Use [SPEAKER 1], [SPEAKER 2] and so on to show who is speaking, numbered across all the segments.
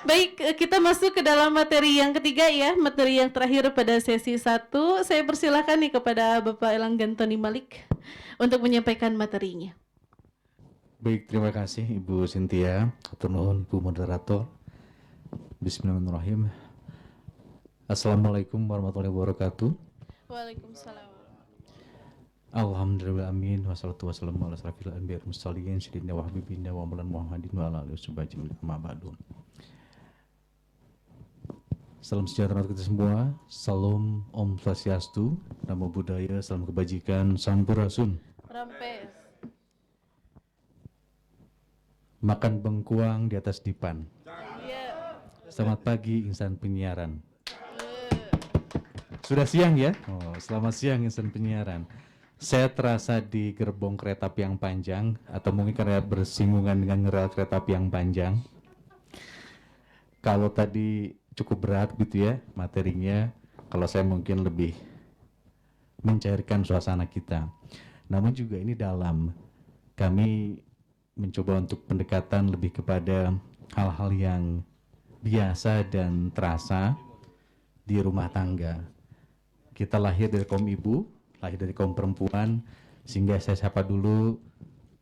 [SPEAKER 1] Baik, kita masuk ke dalam materi yang ketiga ya, materi yang terakhir pada sesi 1. Saya persilahkan nih kepada Bapak Elanggan Tony Malik untuk menyampaikan materinya.
[SPEAKER 2] Baik, terima kasih Ibu Cynthia, atur nuhun Bu Moderator. Bismillahirrahmanirrahim. Assalamualaikum warahmatullahi wabarakatuh.
[SPEAKER 1] Waalaikumsalam.
[SPEAKER 2] Alhamdulillah amin wassalatu wassalamu ala asrofil anbiya'i wal mursalin sayyidina wa habibina wa maulana Muhammadin wa ala alihi wasallam amma ba'du. Salam sejahtera untuk kita semua. Salam Om Swastiastu, Namo Buddhaya, salam kebajikan, Sampurasun.
[SPEAKER 1] Rampes.
[SPEAKER 2] Makan bengkuang di atas dipan.
[SPEAKER 1] Iya.
[SPEAKER 2] Selamat pagi insan penyiaran. Sudah siang ya? Oh, selamat siang insan penyiaran. Saya terasa di gerbong kereta api yang panjang, atau mungkin karena bersinggungan dengan rel kereta api yang panjang. Kalau tadi cukup berat gitu ya materinya, kalau saya mungkin lebih mencairkan suasana kita. Namun juga ini dalam, kami mencoba untuk pendekatan lebih kepada hal-hal yang biasa dan terasa di rumah tangga. Kita lahir dari kaum ibu, lahir dari kaum perempuan, sehingga saya sapa dulu,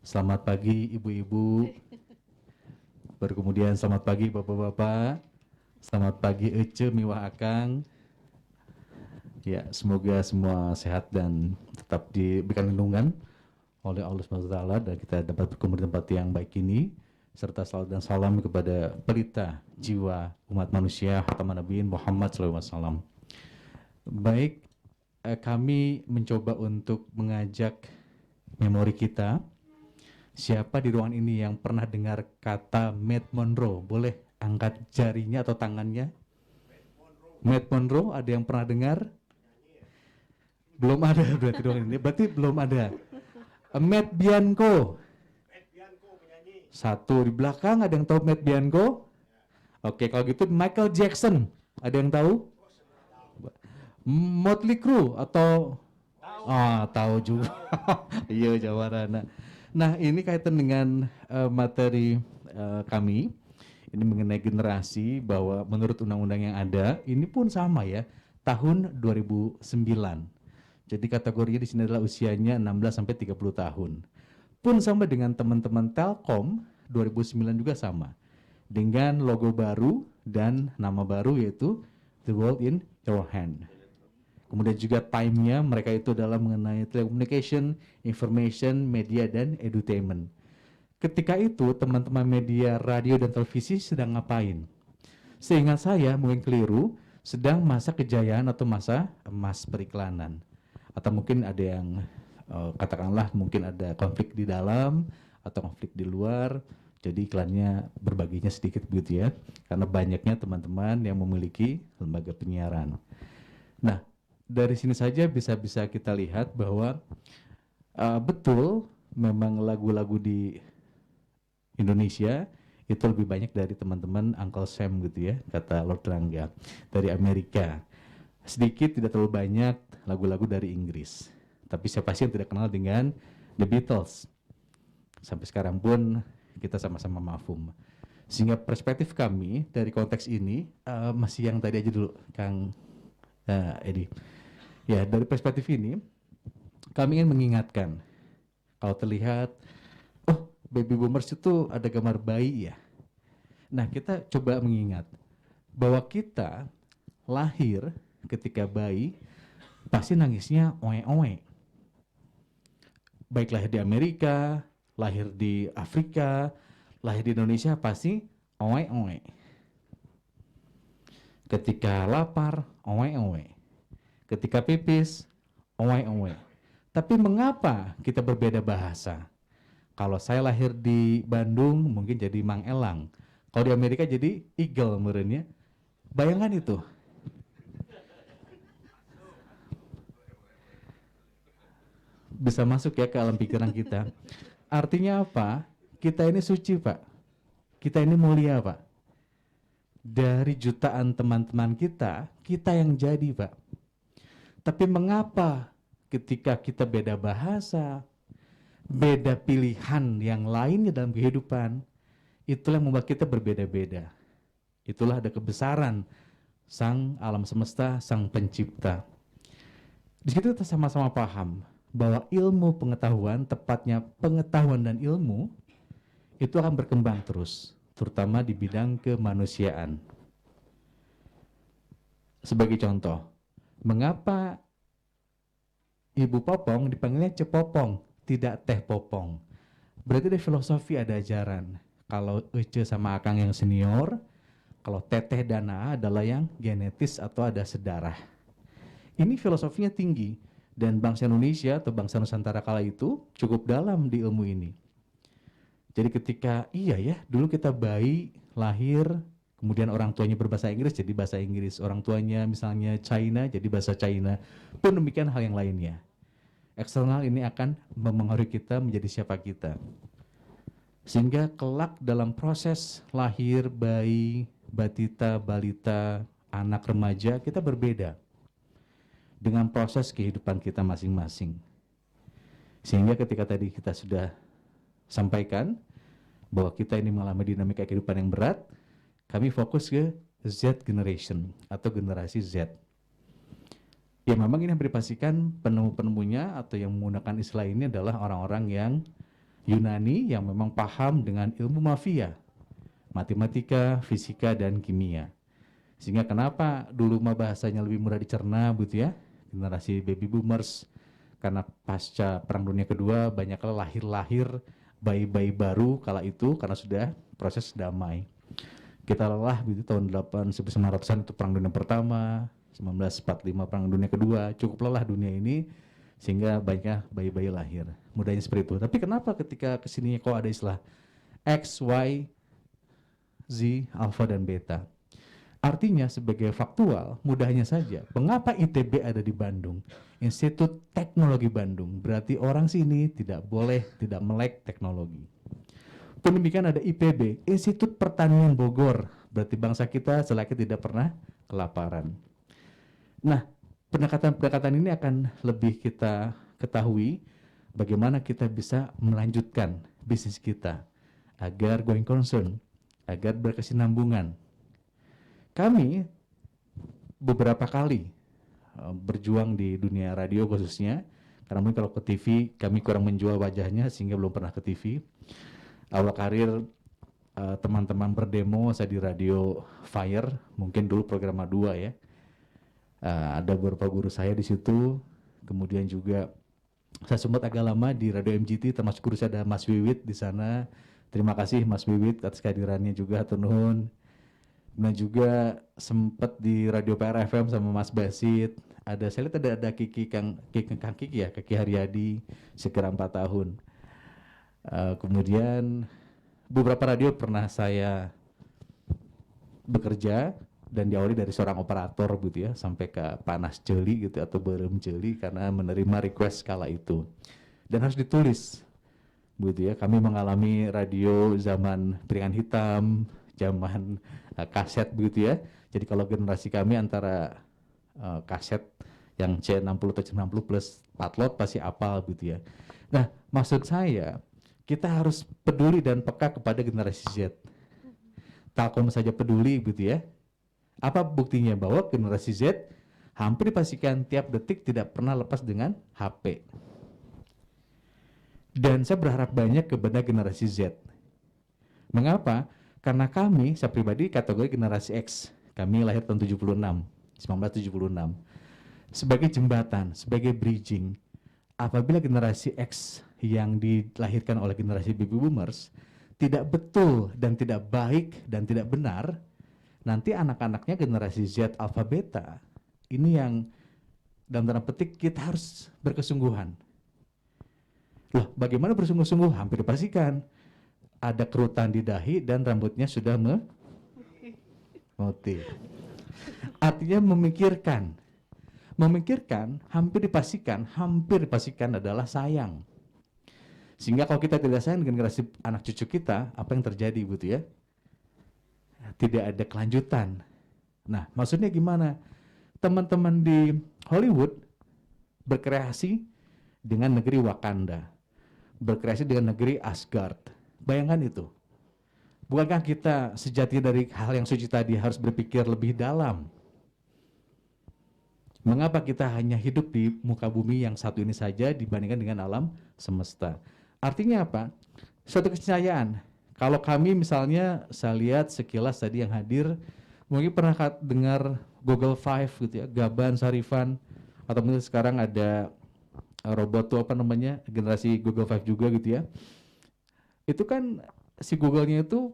[SPEAKER 2] selamat pagi ibu-ibu, baru kemudian selamat pagi bapak-bapak, selamat pagi Ece, Miwah Akang. Ya, semoga semua sehat dan tetap diberikan lindungan oleh Allah SWT dan kita dapat berkumpul di tempat yang baik ini, serta salam dan salam kepada pelita jiwa umat manusia Khataman Nabiin Muhammad SAW. Baik, kami mencoba untuk mengajak memori kita. Siapa di ruangan ini yang pernah dengar kata Matt Monroe? Boleh angkat jarinya atau tangannya. Matt Monroe, ada yang pernah dengar? Belum ada berarti ruangan ini. Berarti belum ada. Matt Bianco. Satu di belakang, ada yang tahu Matt Bianco? Oke, kalau gitu Michael Jackson, ada yang tahu? Motley Crue atau tahu juga. Iya, Jawarana. Nah, ini kaitan dengan materi kami. Ini mengenai generasi, bahwa menurut undang-undang yang ada, ini pun sama ya, tahun 2009. Jadi kategorinya di sini adalah usianya 16 sampai 30 tahun. Pun sama dengan teman-teman Telkom, 2009 juga sama. Dengan logo baru dan nama baru, yaitu The World in Your Hand. Kemudian juga time-nya mereka itu adalah mengenai telecommunication, information, media, dan edutainment. Ketika itu teman-teman media radio dan televisi sedang ngapain? Seingat saya mungkin keliru, sedang masa kejayaan atau masa emas periklanan. Atau mungkin ada yang katakanlah mungkin ada konflik di dalam atau konflik di luar. Jadi iklannya berbaginya sedikit begitu ya. Karena banyaknya teman-teman yang memiliki lembaga penyiaran. Nah, dari sini saja bisa kita lihat bahwa betul memang lagu-lagu di Indonesia itu lebih banyak dari teman-teman Uncle Sam gitu ya, kata Lord Rangga, dari Amerika. Sedikit, tidak terlalu banyak lagu-lagu dari Inggris. Tapi siapa sih yang tidak kenal dengan The Beatles? Sampai sekarang pun kita sama-sama mafhum. Sehingga perspektif kami dari konteks ini masih yang tadi aja dulu, Kang Edi. Ya, dari perspektif ini kami ingin mengingatkan, kalau terlihat, oh baby boomers itu ada gambar bayi ya. Nah, kita coba mengingat bahwa kita lahir ketika bayi pasti nangisnya oe-oe. Baik lahir di Amerika, lahir di Afrika, lahir di Indonesia pasti oe-oe. Ketika lapar, oe-oe. Ketika pipis, oe-oe. Tapi mengapa kita berbeda bahasa? Kalau saya lahir di Bandung, mungkin jadi Mang Elang. Kalau di Amerika jadi Eagle merenya. Bayangkan itu. Bisa masuk ya ke alam pikiran kita. Artinya apa? Kita ini suci, Pak. Kita ini mulia, Pak. Dari jutaan teman-teman kita yang jadi, Pak. Tapi mengapa ketika kita beda bahasa, beda pilihan yang lainnya dalam kehidupan, itulah yang membuat kita berbeda-beda. Itulah ada kebesaran sang alam semesta, sang pencipta. Di situ kita sama-sama paham bahwa ilmu pengetahuan, tepatnya pengetahuan dan ilmu, itu akan berkembang terus, terutama di bidang kemanusiaan. Sebagai contoh, mengapa Ibu Popong dipanggilnya Cepopong, tidak Teh Popong? Berarti ada filosofi, ada ajaran. Kalau Ece sama Akang yang senior, kalau Teteh dan A adalah yang genetis atau ada sedarah. Ini filosofinya tinggi, dan bangsa Indonesia atau bangsa Nusantara kala itu cukup dalam di ilmu ini. Jadi ketika, iya ya, dulu kita bayi, lahir, kemudian orang tuanya berbahasa Inggris, jadi bahasa Inggris. Orang tuanya misalnya China, jadi bahasa China. Pun demikian hal yang lainnya. Eksternal ini akan mempengaruhi kita menjadi siapa kita. Sehingga kelak dalam proses lahir, bayi, batita, balita, anak remaja, kita berbeda dengan proses kehidupan kita masing-masing. Sehingga ketika tadi kita sudah sampaikan bahwa kita ini mengalami dinamika kehidupan yang berat, kami fokus ke Z generation atau generasi Z. Ya memang ini dipastikan penemu-penemunya atau yang menggunakan istilah ini adalah orang-orang yang Yunani yang memang paham dengan ilmu mafia, matematika, fisika, dan kimia. Sehingga kenapa dulu mah bahasanya lebih mudah dicerna gitu ya, generasi baby boomers, karena pasca Perang Dunia Kedua banyaklah lahir-lahir bayi-bayi baru kala itu karena sudah proses damai. Kita lelah gitu tahun 1900-an itu Perang Dunia Pertama, 1945 Perang Dunia Kedua, cukup lelah dunia ini sehingga banyak bayi-bayi lahir. Mudahnya seperti itu. Tapi kenapa ketika kesininya kok ada istilah X, Y, Z, alpha, dan beta? Artinya sebagai faktual, mudahnya saja, mengapa ITB ada di Bandung? Institut Teknologi Bandung. Berarti orang sini tidak boleh tidak melek teknologi. Pun demikian ada IPB, Institut Pertanian Bogor. Berarti bangsa kita selagi tidak pernah kelaparan. Nah, pendekatan-pendekatan ini akan lebih kita ketahui bagaimana kita bisa melanjutkan bisnis kita agar going concern, agar berkesinambungan. Kami beberapa kali berjuang di dunia radio khususnya, karena mungkin kalau ke TV kami kurang menjual wajahnya sehingga belum pernah ke TV. Awal karir teman-teman berdemo saya di radio Fire, mungkin dulu program A2 ya. Ada beberapa guru saya di situ, kemudian juga saya sempat agak lama di radio MGT, termasuk guru saya ada Mas Wiwit di sana. Terima kasih Mas Wiwit atas kehadirannya juga, hatur nuhun. Nah juga sempat di radio PR FM sama Mas Basit. Ada saya lihat ada Kang Kiki ya, Kiki Haryadi sekitar 4 tahun. Kemudian beberapa radio pernah saya bekerja dan diawali dari seorang operator gitu ya sampai ke panas jeli gitu atau berem jeli karena menerima request kala itu dan harus ditulis gitu ya. Kami mengalami radio zaman piringan hitam, zaman kaset begitu ya. Jadi kalau generasi kami antara kaset yang C60 atau C60 plus patlot pasti apal gitu ya. Nah maksud saya kita harus peduli dan peka kepada generasi Z. Telkom saja peduli gitu ya. Apa buktinya bahwa generasi Z hampir dipastikan tiap detik tidak pernah lepas dengan HP. Dan saya berharap banyak kepada generasi Z. Mengapa? Karena kami, saya pribadi kategori generasi X. Kami lahir tahun 1976. Sebagai jembatan, sebagai bridging. Apabila generasi X yang dilahirkan oleh generasi baby boomers tidak betul dan tidak baik dan tidak benar, nanti anak-anaknya generasi Z alpha beta ini yang dalam tanda petik kita harus berkesungguhan. Loh, bagaimana bersungguh-sungguh? Hampir dipastikan ada kerutan di dahi dan rambutnya sudah memutih. Artinya memikirkan hampir dipastikan adalah sayang. Sehingga kalau kita tidak sayang dengan generasi anak cucu kita, apa yang terjadi gitu ya? Tidak ada kelanjutan. Nah, maksudnya gimana? Teman-teman di Hollywood berkreasi dengan negeri Wakanda, berkreasi dengan negeri Asgard. Bayangkan itu. Bukankah kita sejati dari hal yang suci tadi harus berpikir lebih dalam? Mengapa kita hanya hidup di muka bumi yang satu ini saja dibandingkan dengan alam semesta? Artinya apa? Suatu keniscayaan. Kalau kami misalnya, saya lihat sekilas tadi yang hadir, mungkin pernah dengar Google Five gitu ya, Gaban, Sarifan, atau mungkin sekarang ada robot tuh apa namanya, generasi Google Five juga gitu ya. Itu kan si Google-nya itu,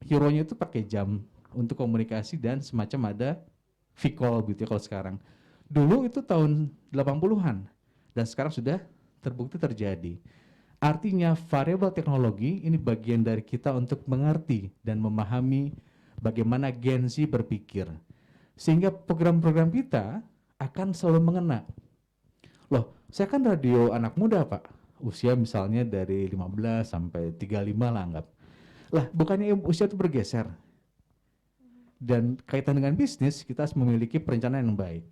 [SPEAKER 2] hero-nya itu pakai jam untuk komunikasi dan semacam ada V-call gitu ya kalau sekarang. Dulu itu tahun 80-an dan sekarang sudah terbukti terjadi. Artinya variabel teknologi ini bagian dari kita untuk mengerti dan memahami bagaimana Gen Z berpikir. Sehingga program-program kita akan selalu mengena. Loh, saya kan radio anak muda, Pak. Usia misalnya dari 15 sampai 35 lah anggap. Lah, bukannya usia itu bergeser. Dan kaitan dengan bisnis, kita harus memiliki perencanaan yang baik.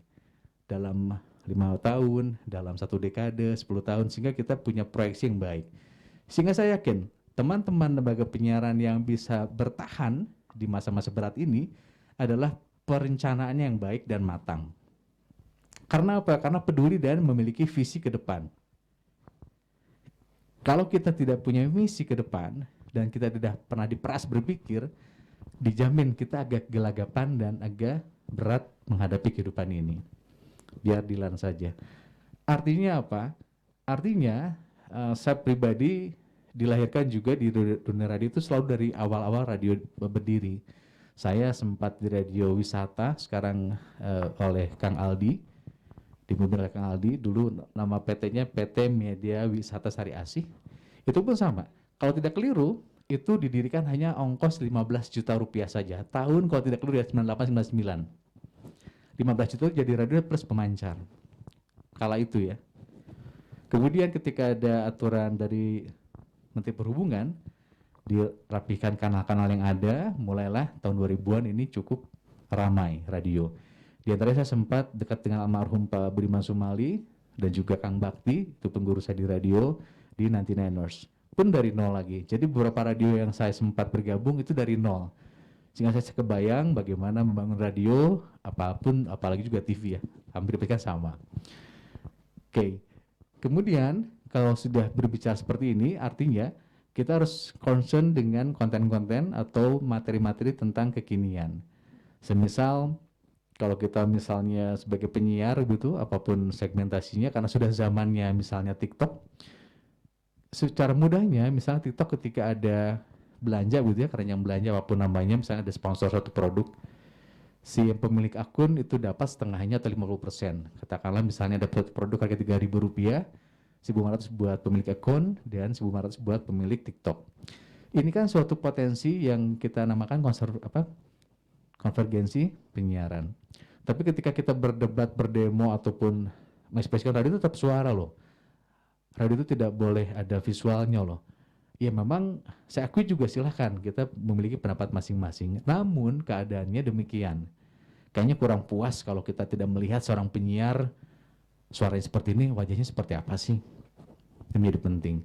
[SPEAKER 2] Dalam 5 tahun, dalam 1 dekade, 10 tahun, sehingga kita punya proyeksi yang baik. Sehingga saya yakin, teman-teman lembaga penyiaran yang bisa bertahan di masa-masa berat ini adalah perencanaannya yang baik dan matang. Karena apa? Karena peduli dan memiliki visi ke depan. Kalau kita tidak punya misi ke depan, dan kita tidak pernah diperas berpikir, dijamin kita agak gelagapan dan agak berat menghadapi kehidupan ini. Biar dilan saja. Artinya apa? Artinya saya pribadi dilahirkan juga di dunia radio itu selalu dari awal-awal radio berdiri. Saya sempat di radio wisata, sekarang oleh Kang Aldi, dipimpin oleh Kang Aldi. Dulu nama PT-nya PT Media Wisata Sari Asih. Itu pun sama. Kalau tidak keliru, itu didirikan hanya ongkos 15 juta rupiah saja. Tahun kalau tidak keliru ya 98-99. 15 juta jadi radio plus pemancar. Kala itu ya. Kemudian ketika ada aturan dari Menteri Perhubungan, dirapikan kanal-kanal yang ada, mulailah tahun 2000-an ini cukup ramai radio. Di antaranya saya sempat dekat dengan almarhum Pak Budiman Sumali dan juga Kang Bakti, itu pengguru saya di radio, di 99ers. Pun dari nol lagi. Jadi beberapa radio yang saya sempat bergabung itu dari nol. Sehingga saya kebayang bagaimana membangun radio, apapun, apalagi juga TV ya, hampir kan sama. Oke, kemudian kalau sudah berbicara seperti ini, artinya kita harus concern dengan konten-konten atau materi-materi tentang kekinian. Semisal, kalau kita misalnya sebagai penyiar gitu, apapun segmentasinya, karena sudah zamannya misalnya TikTok, secara mudahnya misalnya TikTok ketika ada belanja gitu ya, karena yang belanja apapun namanya, misalnya ada sponsor satu produk, si pemilik akun itu dapat setengahnya atau 50%. Katakanlah misalnya ada produk harga Rp3.000, 1.500 buat pemilik akun dan 1.500 buat pemilik TikTok. Ini kan suatu potensi yang kita namakan konvergensi penyiaran. Tapi ketika kita berdebat, berdemo ataupun mengekspresikan, radio itu tetap suara loh. Radio itu tidak boleh ada visualnya loh. Ya memang saya akui juga silahkan kita memiliki pendapat masing-masing. Namun keadaannya demikian. Kayaknya kurang puas kalau kita tidak melihat seorang penyiar suaranya seperti ini, wajahnya seperti apa sih? Itu menjadi penting.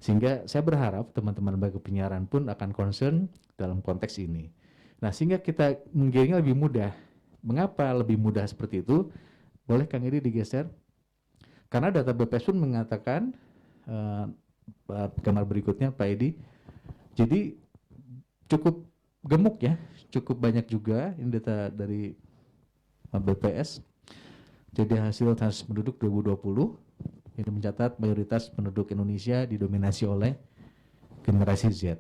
[SPEAKER 2] Sehingga saya berharap teman-teman lembaga penyiaran pun akan concern dalam konteks ini. Nah sehingga kita menggiringnya lebih mudah. Mengapa lebih mudah seperti itu? Boleh Kang Edi digeser? Karena data BPS pun mengatakan, gambar berikutnya Pak Edi, jadi cukup gemuk ya, cukup banyak juga, ini data dari BPS. Jadi hasil sensus penduduk 2020 ini mencatat mayoritas penduduk Indonesia didominasi oleh generasi Z.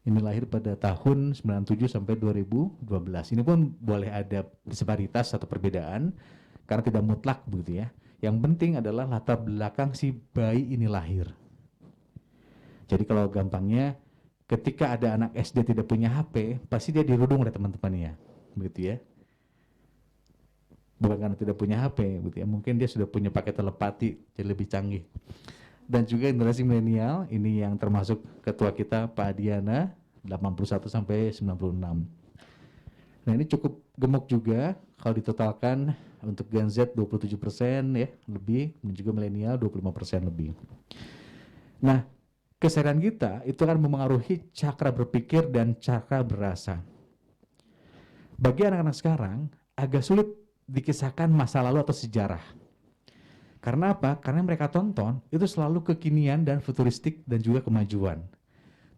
[SPEAKER 2] Ini lahir pada tahun 97 sampai 2012. Ini pun boleh ada disparitas atau perbedaan karena tidak mutlak begitu ya. Yang penting adalah latar belakang si bayi ini lahir. Jadi kalau gampangnya, ketika ada anak SD tidak punya HP, pasti dia dirudung oleh teman-temannya, begitu ya. Bukan karena tidak punya HP, begitu ya. Mungkin dia sudah punya paket telepati, jadi lebih canggih. Dan juga generasi milenial, ini yang termasuk ketua kita Pak Adiana, 81 sampai 96. Nah ini cukup gemuk juga, kalau ditotalkan untuk Gen Z 27% ya lebih, dan juga milenial 25% lebih. Nah kesadaran kita itu akan memengaruhi cakra berpikir dan cakra berasa. Bagi anak-anak sekarang, agak sulit dikisahkan masa lalu atau sejarah. Karena apa? Karena mereka tonton itu selalu kekinian dan futuristik dan juga kemajuan.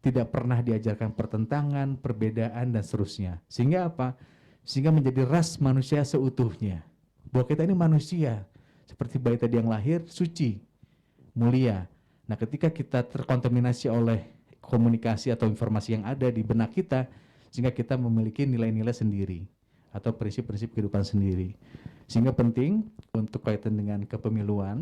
[SPEAKER 2] Tidak pernah diajarkan pertentangan, perbedaan, dan seterusnya. Sehingga apa? Sehingga menjadi ras manusia seutuhnya. Bahwa kita ini manusia, seperti bayi tadi yang lahir, suci, mulia. Nah, ketika kita terkontaminasi oleh komunikasi atau informasi yang ada di benak kita, sehingga kita memiliki nilai-nilai sendiri atau prinsip-prinsip kehidupan sendiri. Sehingga penting untuk kaitan dengan kepemiluan,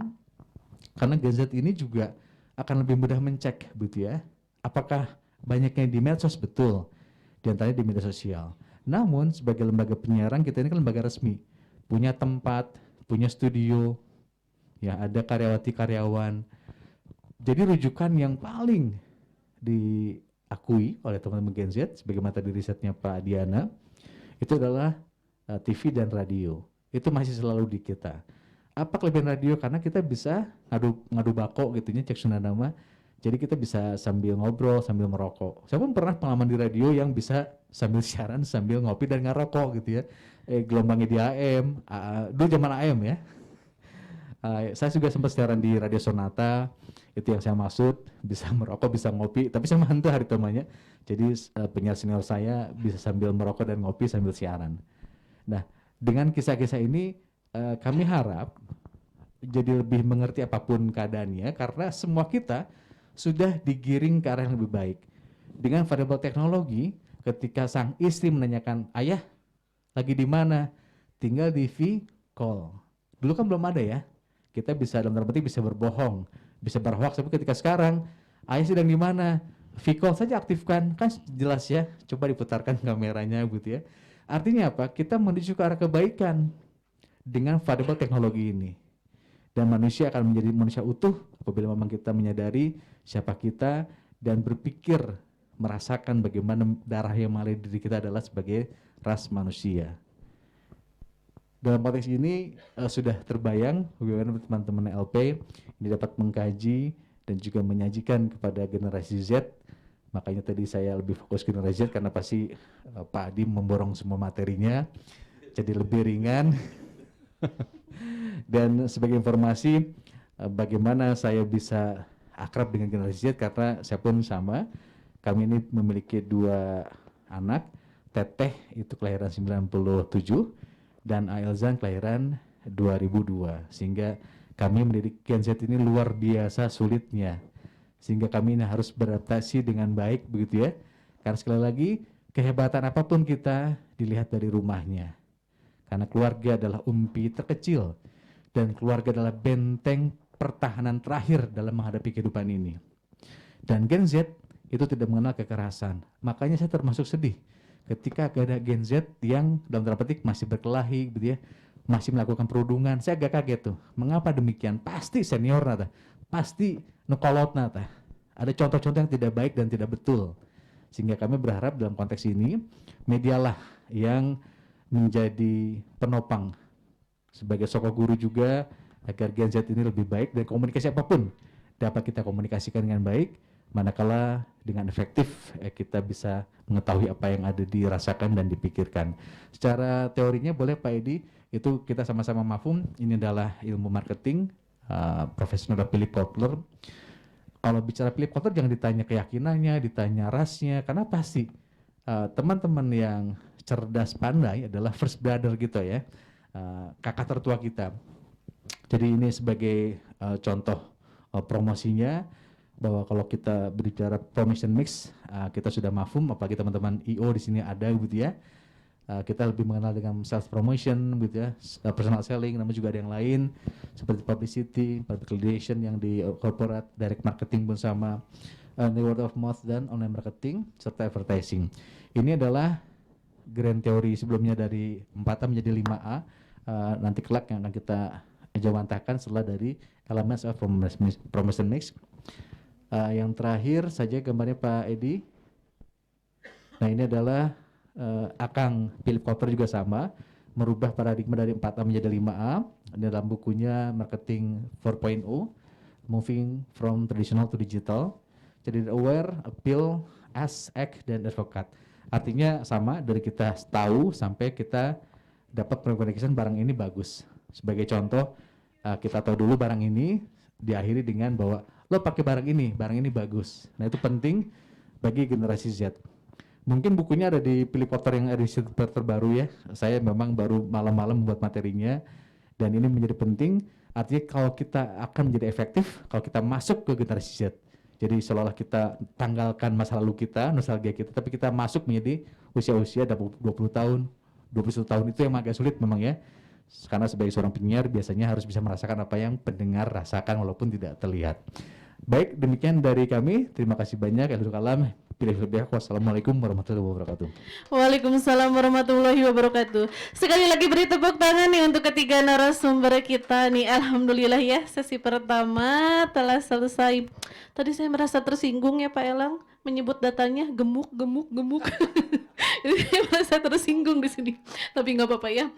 [SPEAKER 2] karena Gen Z ini juga akan lebih mudah mencek, begitu ya, apakah banyaknya di medsos, betul, di antaranya di media sosial. Namun sebagai lembaga penyiaran, kita ini kan lembaga resmi, punya tempat, punya studio, ya ada karyawati-karyawan. Jadi rujukan yang paling diakui oleh teman-teman Gen Z, sebagaimana tadi risetnya Pak Diana, itu adalah TV dan radio. Itu masih selalu di kita. Apa kelebihan radio? Karena kita bisa ngadu bako gitu ya, cek sunanama. Jadi kita bisa sambil ngobrol, sambil merokok. Saya pun pernah pengalaman di radio yang bisa sambil siaran, sambil ngopi dan ngerokok gitu ya. Gelombangnya di AM, dulu zaman AM ya. Saya juga sempat siaran di Radio Sonata, itu yang saya maksud, bisa merokok, bisa ngopi, tapi saya mantu hari temannya. Jadi penyiar senior saya bisa sambil merokok dan ngopi sambil siaran. Nah, dengan kisah-kisah ini kami harap jadi lebih mengerti apapun keadaannya, karena semua kita sudah digiring ke arah yang lebih baik. Dengan variabel teknologi, ketika sang istri menanyakan, ayah lagi di mana? Tinggal di V-call. Dulu kan belum ada ya. Kita bisa dalam tanda petik bisa berbohong, bisa berhoax, tapi ketika sekarang, ayah sedang di mana? V-call saja aktifkan, kan jelas ya. Coba diputarkan kameranya gitu ya. Artinya apa? Kita menuju ke arah kebaikan dengan variabel teknologi ini. Dan manusia akan menjadi manusia utuh apabila memang kita menyadari siapa kita dan berpikir merasakan bagaimana darah yang mengalir di diri kita adalah sebagai ras manusia. Dalam konteks ini sudah terbayang bagaimana teman-teman LP ini dapat mengkaji dan juga menyajikan kepada generasi Z. Makanya tadi saya lebih fokus generasi Z karena pasti Pak Adi memborong semua materinya jadi lebih ringan. Dan sebagai informasi bagaimana saya bisa akrab dengan generasi Z, karena saya pun sama. Kami ini memiliki 2 anak, Teteh itu kelahiran 97 dan Aelzan kelahiran 2002. Sehingga kami mendidik Gen Z ini luar biasa sulitnya. Sehingga kami ini harus beradaptasi dengan baik begitu ya. Karena sekali lagi kehebatan apapun kita dilihat dari rumahnya. Karena keluarga adalah umpi terkecil dan keluarga adalah benteng pertahanan terakhir dalam menghadapi kehidupan ini. Dan Gen Z itu tidak mengenal kekerasan. Makanya saya termasuk sedih ketika ada Gen Z yang dalam tanda petik masih berkelahi gitu ya, masih melakukan perundungan. Saya agak kaget tuh. Mengapa demikian? Pasti senior nata, pasti nekolot nata. Ada contoh-contoh yang tidak baik dan tidak betul. Sehingga kami berharap dalam konteks ini medialah yang menjadi penopang sebagai sosok guru juga agar Gen Z ini lebih baik dan komunikasi apapun dapat kita komunikasikan dengan baik, manakala dengan efektif kita bisa mengetahui apa yang ada dirasakan dan dipikirkan. Secara teorinya boleh Pak Edi, itu kita sama-sama mafhum, ini adalah ilmu marketing, Profesor Philip Kotler. Kalau bicara Philip Kotler jangan ditanya keyakinannya, ditanya rasnya, karena pasti teman-teman yang cerdas pandai adalah first brother gitu ya, kakak tertua kita. Jadi ini sebagai contoh promosinya, bahwa kalau kita berbicara promotion mix, kita sudah mafhum, apalagi teman-teman IO di sini ada gitu ya. Kita lebih mengenal dengan sales promotion gitu ya, personal selling, namun juga ada yang lain seperti publicity, public relation yang di corporate, direct marketing pun sama, the word of mouth dan online marketing serta advertising. Ini adalah grand teori sebelumnya dari 4A menjadi 5A, nanti kelak yang akan kita jawantahkan setelah dari elements of promotion mix. Yang terakhir saja gambarnya Pak Edi. Nah ini adalah Akang Philip Kotler juga sama, merubah paradigma dari 4A menjadi 5A dalam bukunya Marketing 4.0, Moving from Traditional to Digital. jadi aware, appeal, ask, act, dan advocate. Artinya sama dari kita tahu sampai kita dapat merekomendasikan barang ini bagus. Sebagai contoh, kita tahu dulu barang ini, diakhiri dengan bahwa lo pakai barang ini bagus. Nah itu penting bagi generasi Z. Mungkin bukunya ada di Philip Porter yang edisi terbaru ya. Saya memang baru malam-malam membuat materinya dan ini menjadi penting. Artinya kalau kita akan menjadi efektif kalau kita masuk ke generasi Z. Jadi seolah-olah kita tanggalkan masa lalu kita, nostalgia kita, tapi kita masuk menjadi usia-usia 20 tahun, 21 tahun itu yang agak sulit memang ya. Karena sebagai seorang penyiar biasanya harus bisa merasakan apa yang pendengar rasakan walaupun tidak terlihat. Baik, demikian dari kami. Terima kasih banyak. Akhirul kalam. Wassalamualaikum warahmatullahi wabarakatuh.
[SPEAKER 1] Waalaikumsalam warahmatullahi wabarakatuh. Sekali lagi beri tepuk tangan nih untuk ketiga narasumber kita nih. Alhamdulillah ya, sesi pertama telah selesai. Tadi saya merasa tersinggung ya Pak Elang menyebut datanya gemuk. Ini saya merasa tersinggung di sini. Tapi nggak apa-apa ya.